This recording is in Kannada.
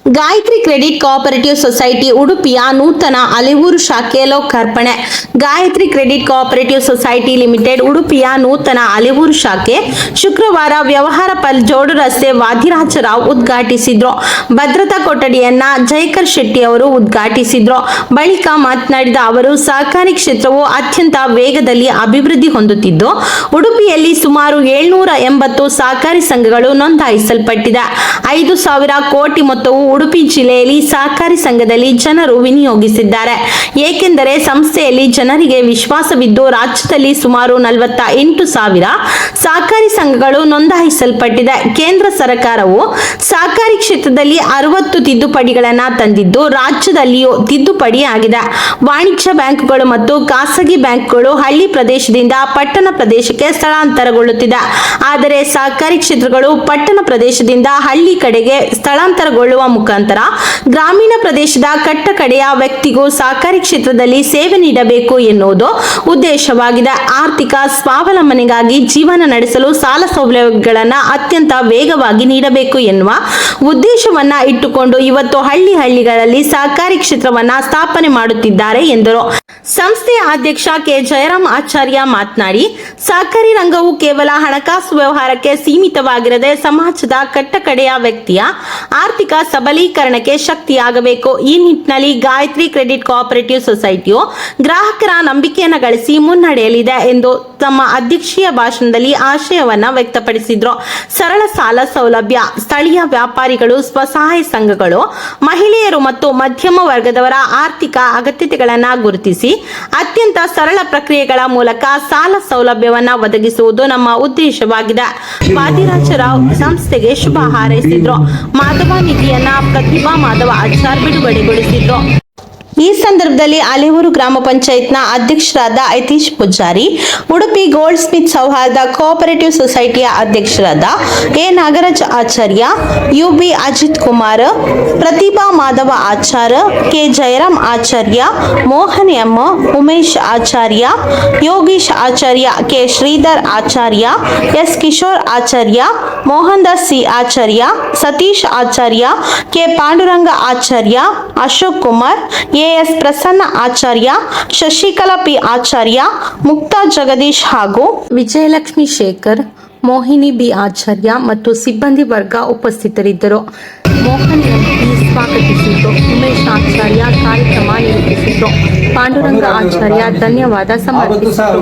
ಗಾಯತ್ರಿ ಕ್ರೆಡಿಟ್ ಕೋಆಪರೇಟಿವ್ ಸೊಸೈಟಿ ಉಡುಪಿಯ ನೂತನ ಅಲೆಯೂರು ಶಾಖೆ ಲೋಕಾರ್ಪಣೆ. Gayatri credit cooperative society limited ಉಡುಪಿಯ ನೂತನ ಅಲೆಯೂರು ಶಾಖೆ ಶುಕ್ರವಾರ ವ್ಯವಹಾರ ಪಲ್ ಜೋಡು ರಸ್ತೆ ವಾದಿರಾಜರಾವ್ ಉದ್ಘಾಟಿಸಿದ್ರು. ಭದ್ರತಾ ಕೊಠಡಿಯನ್ನ ಜಯಕರ್ ಶೆಟ್ಟಿ ಅವರು ಉದ್ಘಾಟಿಸಿದ್ರು. ಬಳಿಕ ಮಾತನಾಡಿದ ಅವರು, ಸಹಕಾರಿ ಕ್ಷೇತ್ರವು ಅತ್ಯಂತ ವೇಗದಲ್ಲಿ ಅಭಿವೃದ್ಧಿ ಹೊಂದುತ್ತಿದ್ದು, ಉಡುಪಿಯಲ್ಲಿ ಸುಮಾರು 780 ಸಹಕಾರಿ ಸಂಘಗಳು ನೋಂದಾಯಿಸಲ್ಪಟ್ಟಿದೆ. 5,000 ಕೋಟಿ ಮೊತ್ತವು ಉಡುಪಿ ಜಿಲ್ಲೆಯಲ್ಲಿ ಸಹಕಾರಿ ಸಂಘದಲ್ಲಿ ಜನರು ವಿನಿಯೋಗಿಸಿದ್ದಾರೆ. ಏಕೆಂದರೆ ಸಂಸ್ಥೆಯಲ್ಲಿ ಜನರಿಗೆ ವಿಶ್ವಾಸವಿದ್ದು, ರಾಜ್ಯದಲ್ಲಿ ಸುಮಾರು 48,000 ಸಹಕಾರಿ ಸಂಘಗಳು ನೋಂದಾಯಿಸಲ್ಪಟ್ಟಿದೆ. ಕೇಂದ್ರ ಸರ್ಕಾರವು ಸಹಕಾರಿ ಕ್ಷೇತ್ರದಲ್ಲಿ 60 ತಿದ್ದುಪಡಿಗಳನ್ನು ತಂದಿದ್ದು, ರಾಜ್ಯದಲ್ಲಿಯೂ ತಿದ್ದುಪಡಿ ಆಗಿದೆ. ವಾಣಿಜ್ಯ ಬ್ಯಾಂಕುಗಳು ಮತ್ತು ಖಾಸಗಿ ಬ್ಯಾಂಕುಗಳು ಹಳ್ಳಿ ಪ್ರದೇಶದಿಂದ ಪಟ್ಟಣ ಪ್ರದೇಶಕ್ಕೆ ಸ್ಥಳಾಂತರಗೊಳ್ಳುತ್ತಿದೆ. ಆದರೆ ಸಹಕಾರಿ ಕ್ಷೇತ್ರಗಳು ಪಟ್ಟಣ ಪ್ರದೇಶದಿಂದ ಹಳ್ಳಿ ಕಡೆಗೆ ಸ್ಥಳಾಂತರಗೊಳ್ಳುವ ಮುಖಾಂತರ ಗ್ರಾಮೀಣ ಪ್ರದೇಶದ ಕಟ್ಟಕಡೆಯ ವ್ಯಕ್ತಿಗೂ ಸಹಕಾರಿ ಕ್ಷೇತ್ರದಲ್ಲಿ ಸೇವೆ ನೀಡಬೇಕು ಎನ್ನುವುದು ಉದ್ದೇಶವಾಗಿದೆ. ಆರ್ಥಿಕ ಸ್ವಾವಲಂಬನೆಗಾಗಿ ಜೀವನ ನಡೆಸಲು ಸಾಲ ಸೌಲಭ್ಯಗಳನ್ನು ಅತ್ಯಂತ ವೇಗವಾಗಿ ನೀಡಬೇಕು ಎನ್ನುವ ಉದ್ದೇಶವನ್ನ ಇಟ್ಟುಕೊಂಡು ಇವತ್ತು ಹಳ್ಳಿಗಳಲ್ಲಿ ಸಹಕಾರಿ ಕ್ಷೇತ್ರವನ್ನ ಸ್ಥಾಪನೆ ಮಾಡುತ್ತಿದ್ದಾರೆ ಎಂದರು. ಸಂಸ್ಥೆಯ ಅಧ್ಯಕ್ಷ ಕೆ ಜಯರಾಮ್ ಆಚಾರ್ಯ ಮಾತನಾಡಿ, ಸಹಕಾರಿ ರಂಗವು ಕೇವಲ ಹಣಕಾಸು ವ್ಯವಹಾರಕ್ಕೆ ಸೀಮಿತವಾಗಿರದೆ ಸಮಾಜದ ಕಟ್ಟಕಡೆಯ ವ್ಯಕ್ತಿಯ ಆರ್ಥಿಕ ಸಬಲೀಕರಣಕ್ಕೆ ಶಕ್ತಿಯಾಗಬೇಕು. ಈ ನಿಟ್ಟಿನಲ್ಲಿ ಗಾಯತ್ರಿ ಕ್ರೆಡಿಟ್ ಕೋಆಪರೇಟಿವ್ ಸೊಸೈಟಿಯು ಗ್ರಾಹಕರ ನಂಬಿಕೆಯನ್ನು ಗಳಿಸಿ ಮುನ್ನಡೆಯಲಿದೆ ಎಂದು ತಮ್ಮ ಅಧ್ಯಕ್ಷೀಯ ಭಾಷಣದಲ್ಲಿ ಆಶಯವನ್ನ ವ್ಯಕ್ತಪಡಿಸಿದ್ರು. ಸರಳ ಸಾಲ ಸೌಲಭ್ಯ, ಸ್ಥಳೀಯ ವ್ಯಾಪಾರಿಗಳು, ಸ್ವಸಹಾಯ ಸಂಘಗಳು, ಮಹಿಳೆಯರು ಮತ್ತು ಮಧ್ಯಮ ವರ್ಗದವರ ಆರ್ಥಿಕ ಅಗತ್ಯತೆಗಳನ್ನು ಗುರುತಿಸಿ ಅತ್ಯಂತ ಸರಳ ಪ್ರಕ್ರಿಯೆಗಳ ಮೂಲಕ ಸಾಲ ಸೌಲಭ್ಯವನ್ನು ಒದಗಿಸುವುದು ನಮ್ಮ ಉದ್ದೇಶವಾಗಿದೆ. ವಾದಿರಾಜರಾವ್ ಸಂಸ್ಥೆಗೆ ಶುಭ ಹಾರೈಸಿದ್ರು. ಮಾಧವ ನಿಧಿಯನ್ನ ಪ್ರತಿಭಾ ಮಾಧವ ಆಚಾರ್ ಬಿಡುಗಡೆಗೊಳಿಸಿದ್ರು. ಈ ಸಂದರ್ಭದಲ್ಲಿ ಅಲೆಯೂರು ಗ್ರಾಮ ಪಂಚಾಯತ್ನ ಅಧ್ಯಕ್ಷರಾದ ಐತೀಶ್ ಪೂಜಾರಿ, ಉಡುಪಿ ಗೋಲ್ಡ್ ಸ್ಮಿತ್ ಸೌಹಾರ್ದ ಕೋಆಪರೇಟಿವ್ ಸೊಸೈಟಿಯ ಅಧ್ಯಕ್ಷರಾದ A Nagaraj Acharya, UB Ajith Kumar, Prathibha Madhava Achar, K Jayaram Acharya, Mohan M, Umesh Acharya, Yogish Acharya, K Shridhar Acharya, S Kishore Acharya, Mohan Das C Acharya, Satish Acharya, K Panduranga Acharya, Ashok Kumar, AS Prasanna Acharya, Shashikala P Acharya, Mukta Jagadish ಹಾಗೂ ವಿಜಯಲಕ್ಷ್ಮಿ ಶೇಖರ್, ಮೋಹಿನಿ ಬಿ ಆಚಾರ್ಯ ಮತ್ತು ಸಿಬ್ಬಂದಿ ವರ್ಗ ಉಪಸ್ಥಿತರಿದ್ದರು. ಮೋಹನ್ ಎಂಪಿ ಸ್ವಾಗತಿಸಿದ್ರು. ಉಮೇಶ್ ಆಚಾರ್ಯ ಕಾರ್ಯಕ್ರಮ ನಿರೂಪಿಸಿದ್ರು. ಪಾಂಡುರಂಗ ಆಚಾರ್ಯ ಧನ್ಯವಾದ ಸಮರ್ಪಿಸಿದರು.